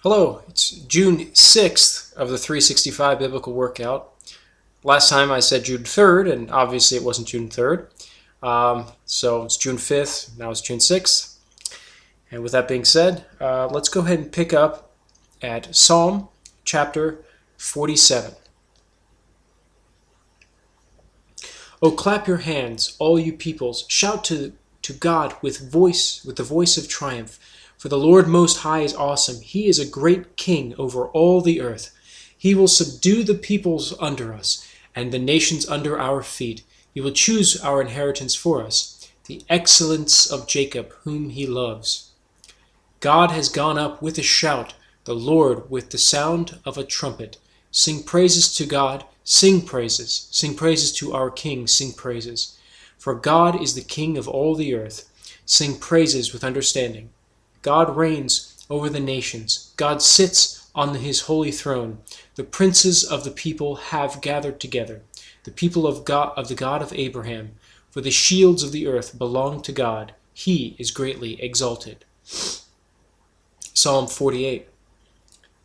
Hello, it's June 6th of the 365 Biblical Workout. Last time I said June 3rd, and obviously it wasn't June 3rd. So it's June 5th, now it's June 6th. And with that being said, let's go ahead and pick up at Psalm chapter 47. Oh, clap your hands, all you peoples. Shout to God with the voice of triumph. For the Lord Most High is awesome. He is a great king over all the earth. He will subdue the peoples under us, and the nations under our feet. He will choose our inheritance for us, the excellence of Jacob, whom he loves. God has gone up with a shout, the Lord with the sound of a trumpet. Sing praises to God, sing praises. Sing praises to our King, sing praises. For God is the King of all the earth. Sing praises with understanding. God reigns over the nations. God sits on his holy throne. The princes of the people have gathered together, the people of the God of Abraham. For the shields of the earth belong to God. He is greatly exalted. Psalm 48.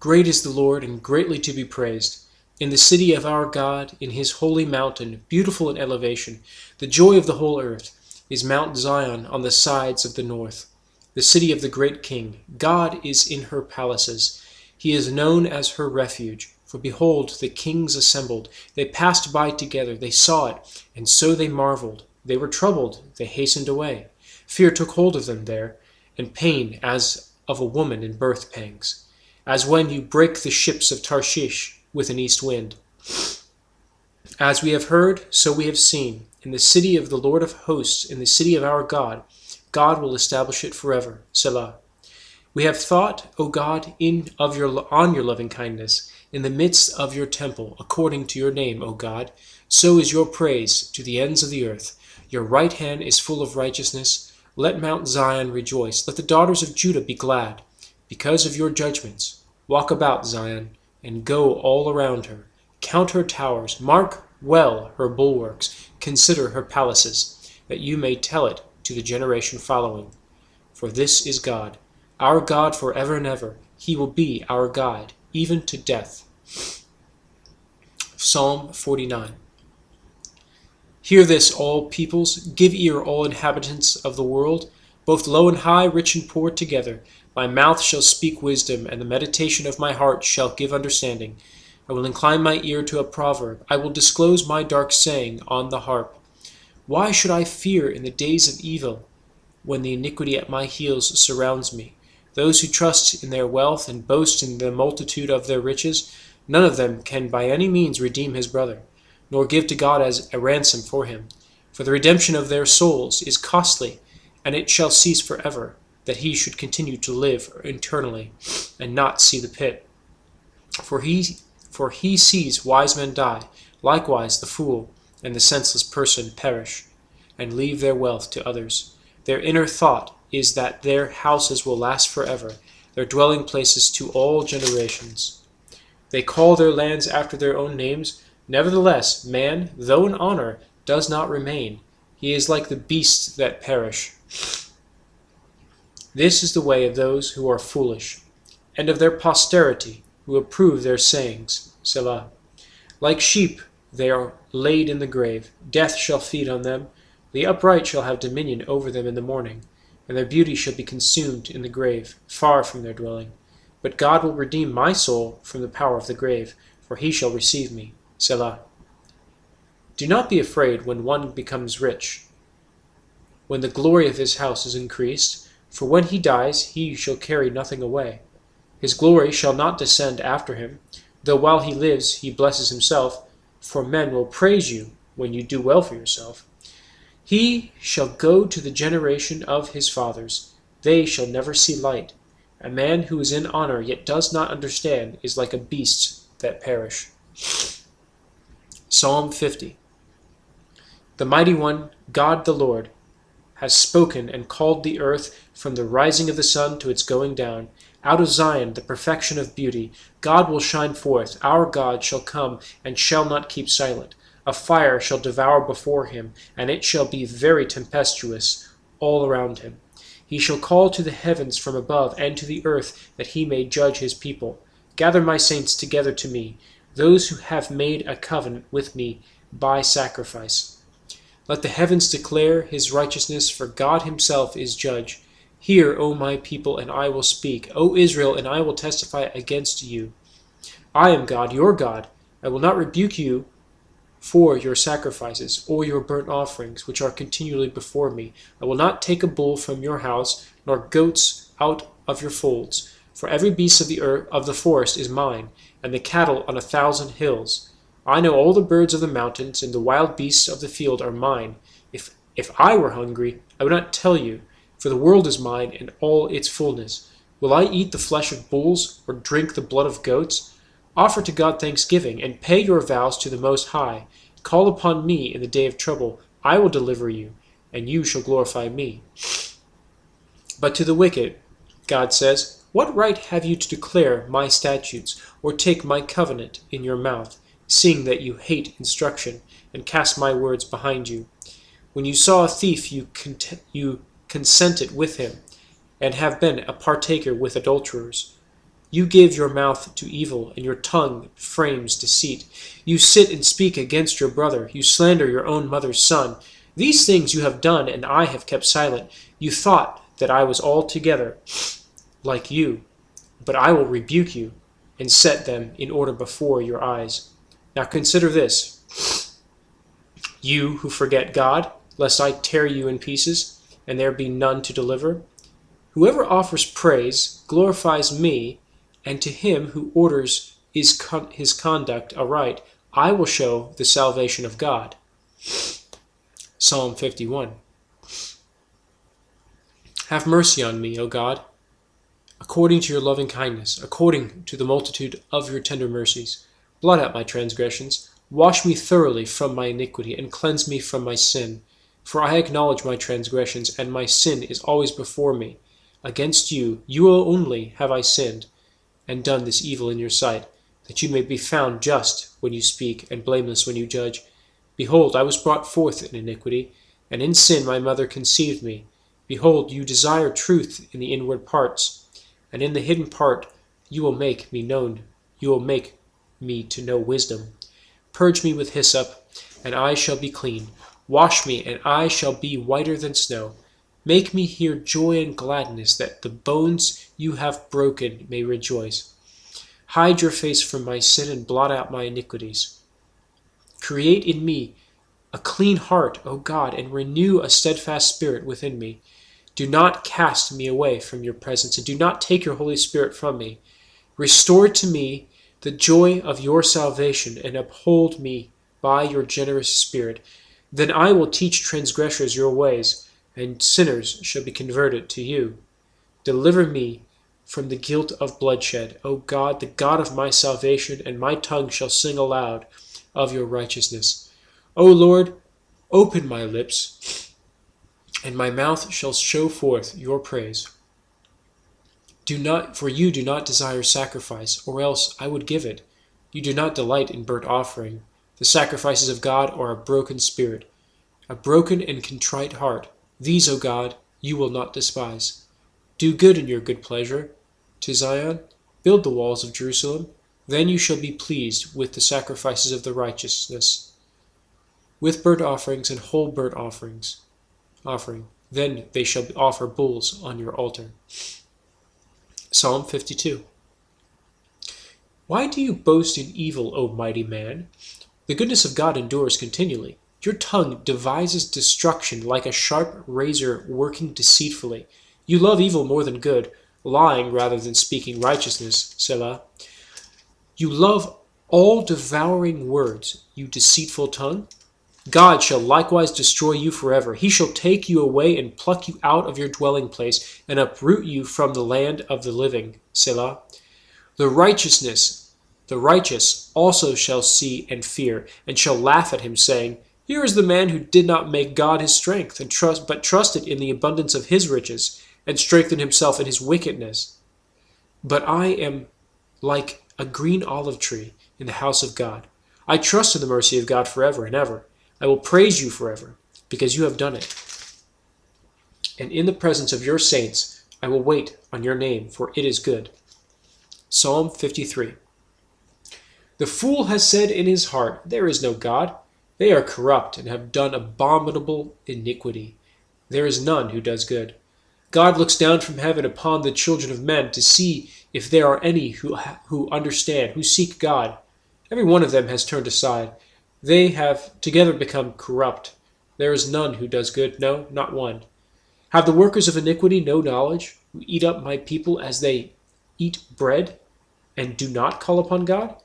Great is the Lord, and greatly to be praised. In the city of our God, in his holy mountain, beautiful in elevation, the joy of the whole earth, is Mount Zion on the sides of the north, the city of the great King. God is in her palaces. He is known as her refuge. For behold, the kings assembled. They passed by together. They saw it, and so they marveled. They were troubled. They hastened away. Fear took hold of them there, and pain as of a woman in birth pangs, as when you break the ships of Tarshish with an east wind. As we have heard, so we have seen. In the city of the Lord of hosts, in the city of our God, God will establish it forever. Selah. We have thought, O God, on your loving kindness, in the midst of your temple, according to your name, O God. So is your praise to the ends of the earth. Your right hand is full of righteousness. Let Mount Zion rejoice. Let the daughters of Judah be glad because of your judgments. Walk about Zion, and go all around her. Count her towers. Mark well her bulwarks. Consider her palaces, that you may tell it to the generation following. For this is God, our God forever and ever. He will be our guide, even to death. Psalm 49. Hear this, all peoples. Give ear, all inhabitants of the world, both low and high, rich and poor together. My mouth shall speak wisdom, and the meditation of my heart shall give understanding. I will incline my ear to a proverb. I will disclose my dark saying on the harp. Why should I fear in the days of evil, when the iniquity at my heels surrounds me? Those who trust in their wealth and boast in the multitude of their riches, none of them can by any means redeem his brother, nor give to God as a ransom for him. For the redemption of their souls is costly, and it shall cease forever, that he should continue to live eternally, and not see the pit. For he sees wise men die, likewise the fool and the senseless person perish, and leave their wealth to others. Their inner thought is that their houses will last forever, their dwelling places to all generations. They call their lands after their own names. Nevertheless, man, though in honor, does not remain. He is like the beasts that perish. This is the way of those who are foolish, and of their posterity, who approve their sayings. Selah. Like sheep they are laid in the grave. Death shall feed on them. The upright shall have dominion over them in the morning, and their beauty shall be consumed in the grave, far from their dwelling. But God will redeem my soul from the power of the grave, for he shall receive me. Selah. Do not be afraid when one becomes rich, when the glory of his house is increased, for when he dies he shall carry nothing away. His glory shall not descend after him, though while he lives he blesses himself, for men will praise you when you do well for yourself. He shall go to the generation of his fathers. They shall never see light. A man who is in honor yet does not understand is like a beast that perish. Psalm 50. The mighty one, God the Lord, has spoken and called the earth from the rising of the sun to its going down. Out of Zion, the perfection of beauty, God will shine forth. Our God shall come and shall not keep silent. A fire shall devour before him, and it shall be very tempestuous all around him. He shall call to the heavens from above, and to the earth, that he may judge his people. Gather my saints together to me, those who have made a covenant with me by sacrifice. Let the heavens declare his righteousness, for God himself is judge. Hear, O my people, and I will speak. O Israel, and I will testify against you. I am God, your God. I will not rebuke you for your sacrifices, or your burnt offerings, which are continually before me. I will not take a bull from your house, nor goats out of your folds. For every beast of the earth of the forest is mine, and the cattle on 1,000 hills. I know all the birds of the mountains, and the wild beasts of the field are mine. If I were hungry, I would not tell you, for the world is mine, and all its fullness. Will I eat the flesh of bulls, or drink the blood of goats? Offer to God thanksgiving, and pay your vows to the Most High. Call upon me in the day of trouble. I will deliver you, and you shall glorify me. But to the wicked, God says, what right have you to declare my statutes, or take my covenant in your mouth, seeing that you hate instruction, and cast my words behind you? When you saw a thief, you consented with him, and have been a partaker with adulterers. You give your mouth to evil, and your tongue frames deceit. You sit and speak against your brother. You slander your own mother's son. These things you have done, and I have kept silent. You thought that I was altogether like you, but I will rebuke you, and set them in order before your eyes. Now consider this, you who forget God, lest I tear you in pieces, and there be none to deliver. Whoever offers praise glorifies me, and to him who orders his conduct aright, I will show the salvation of God. Psalm 51. Have mercy on me, O God, according to your loving kindness, according to the multitude of your tender mercies. Blot out my transgressions. Wash me thoroughly from my iniquity, and cleanse me from my sin. For I acknowledge my transgressions, and my sin is always before me. Against you, you only, have I sinned, and done this evil in your sight, that you may be found just when you speak, and blameless when you judge. Behold, I was brought forth in iniquity, and in sin my mother conceived me. Behold, you desire truth in the inward parts, and in the hidden part you will make me known. You will make me to know wisdom. Purge me with hyssop, and I shall be clean. Wash me, and I shall be whiter than snow. Make me hear joy and gladness, that the bones you have broken may rejoice. Hide your face from my sin, and blot out my iniquities. Create in me a clean heart, O God, and renew a steadfast spirit within me. Do not cast me away from your presence, and do not take your Holy Spirit from me. Restore to me the joy of your salvation, and uphold me by your generous spirit. Then I will teach transgressors your ways, and sinners shall be converted to you. Deliver me from the guilt of bloodshed, O God, the God of my salvation, and my tongue shall sing aloud of your righteousness. O Lord, open my lips, and my mouth shall show forth your praise. For you do not desire sacrifice, or else I would give it. You do not delight in burnt offering. The sacrifices of God are a broken spirit, a broken and contrite heart. These, O God, you will not despise. Do good in your good pleasure to Zion. Build the walls of Jerusalem. Then you shall be pleased with the sacrifices of the righteousness, with burnt offerings and whole burnt offering. Then they shall offer bulls on your altar. Psalm 52. Why do you boast in evil, O mighty man? The goodness of God endures continually. Your tongue devises destruction like a sharp razor working deceitfully. You love evil more than good, lying rather than speaking righteousness. Selah. You love all devouring words, you deceitful tongue. God shall likewise destroy you forever. He shall take you away and pluck you out of your dwelling place, and uproot you from the land of the living. Selah. The righteous also shall see and fear, and shall laugh at him, saying, Here is the man who did not make God his strength, but trusted in the abundance of his riches, and strengthened himself in his wickedness. But I am like a green olive tree in the house of God. I trust in the mercy of God forever and ever. I will praise you forever, because you have done it. and in the presence of your saints I will wait on your name, for it is good. Psalm 53. The fool has said in his heart, there is no God. They are corrupt and have done abominable iniquity. There is none who does good. God looks down from heaven upon the children of men to see if there are any who understand, who seek God. Every one of them has turned aside. They have together become corrupt. There is none who does good, no, not one. Have the workers of iniquity no knowledge, who eat up my people as they eat bread, and do not call upon God?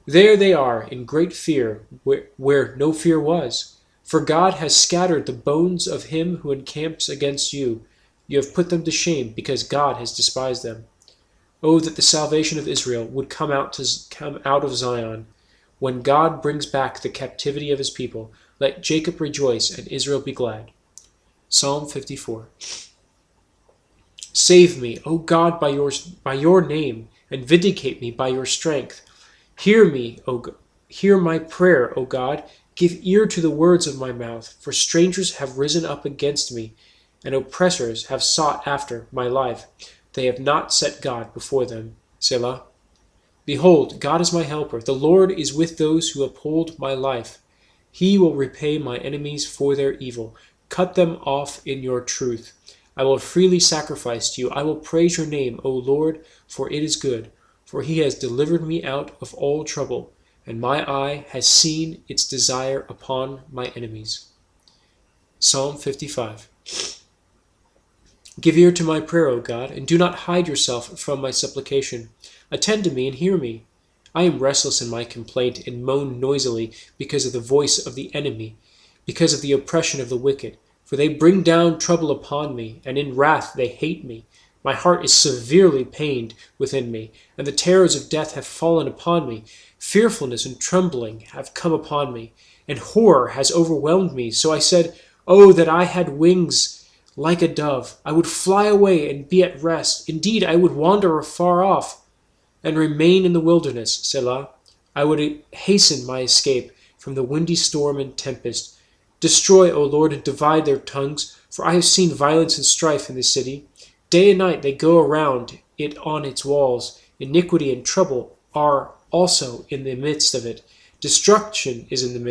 There they are in great fear, where no fear was. For God has scattered the bones of him who encamps against you. You have put them to shame, because God has despised them. Oh, that the salvation of Israel would come out of Zion. When God brings back the captivity of his people, let Jacob rejoice and Israel be glad. Psalm 54. Save me, O God, by your name, and vindicate me by your strength. Hear my prayer, O God. Give ear to the words of my mouth, for strangers have risen up against me, and oppressors have sought after my life. They have not set God before them. Selah. Behold, God is my helper. The Lord is with those who uphold my life. He will repay my enemies for their evil. Cut them off in your truth. I will freely sacrifice to you. I will praise your name, O Lord, for it is good. For he has delivered me out of all trouble, and my eye has seen its desire upon my enemies. Psalm 55. Give ear to my prayer, O God, and do not hide yourself from my supplication. Attend to me and hear me. I am restless in my complaint and moan noisily because of the voice of the enemy, because of the oppression of the wicked. For they bring down trouble upon me, and in wrath they hate me. My heart is severely pained within me, and the terrors of death have fallen upon me. Fearfulness and trembling have come upon me, and horror has overwhelmed me. So I said, Oh, that I had wings like a dove! I would fly away and be at rest. Indeed, I would wander afar off and remain in the wilderness, Selah. I would hasten my escape from the windy storm and tempest. Destroy, O Lord, and divide their tongues, for I have seen violence and strife in the city. Day and night they go around it on its walls. Iniquity and trouble are also in the midst of it. Destruction is in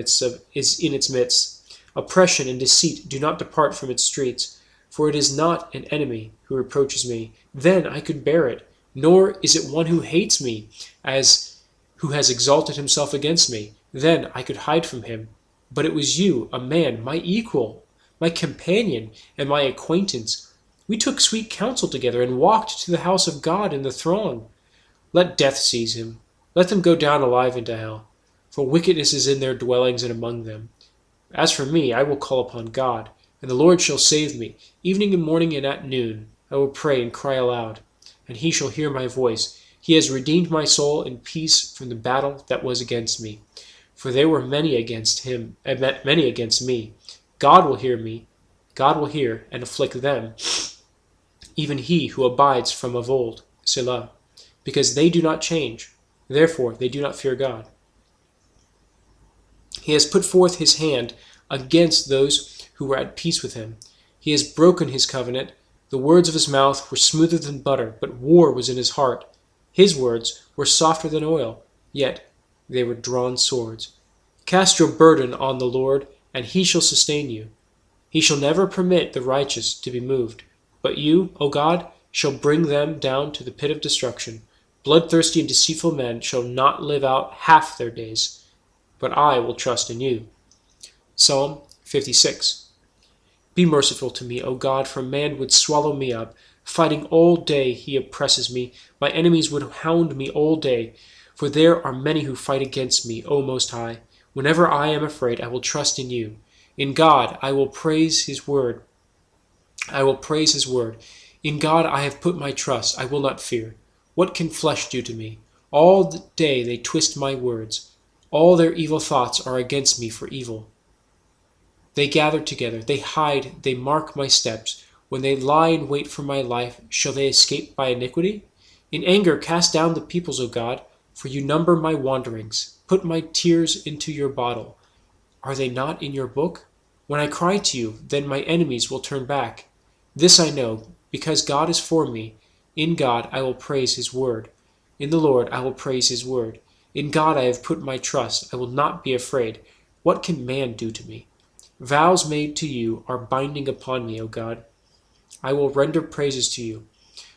its midst. Oppression and deceit do not depart from its streets. For it is not an enemy who reproaches me. Then I could bear it. Nor is it one who hates me, as who has exalted himself against me. Then I could hide from him. But it was you, a man, my equal, my companion, and my acquaintance. We took sweet counsel together and walked to the house of God in the throng. Let death seize him. Let them go down alive into hell. For wickedness is in their dwellings and among them. As for me, I will call upon God, and the Lord shall save me. Evening and morning and at noon I will pray and cry aloud, and he shall hear my voice. He has redeemed my soul in peace from the battle that was against me. For there were many against me. God will hear me. God will hear and afflict them, even he who abides from of old, Selah, because they do not change. Therefore they do not fear God. He has put forth his hand against those who were at peace with him. He has broken his covenant. The words of his mouth were smoother than butter, but war was in his heart. His words were softer than oil, yet they were drawn swords. Cast your burden on the Lord, and he shall sustain you. He shall never permit the righteous to be moved. But you, O God, shall bring them down to the pit of destruction. Bloodthirsty and deceitful men shall not live out half their days. But I will trust in you. Psalm 56. Be merciful to me, O God, for man would swallow me up. Fighting all day he oppresses me. My enemies would hound me all day. For there are many who fight against me, O Most High. Whenever I am afraid, I will trust in you. In God I will praise his word. In God I have put my trust. I will not fear. What can flesh do to me? All the day they twist my words. All their evil thoughts are against me for evil. They gather together, they hide, they mark my steps. When they lie in wait for my life, shall they escape by iniquity? In anger cast down the peoples, O God, for you number my wanderings. Put my tears into your bottle. Are they not in your book? When I cry to you, then my enemies will turn back. This I know, because God is for me. In God I will praise his word. In the Lord I will praise his word. In God I have put my trust. I will not be afraid. What can man do to me? Vows made to you are binding upon me, O God. I will render praises to you,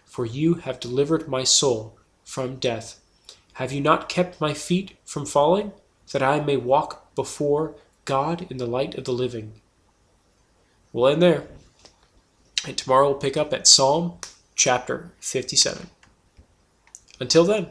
for you have delivered my soul from death. Have you not kept my feet from falling, that I may walk before God in the light of the living? We'll end there, and tomorrow we'll pick up at Psalm chapter 57. Until then.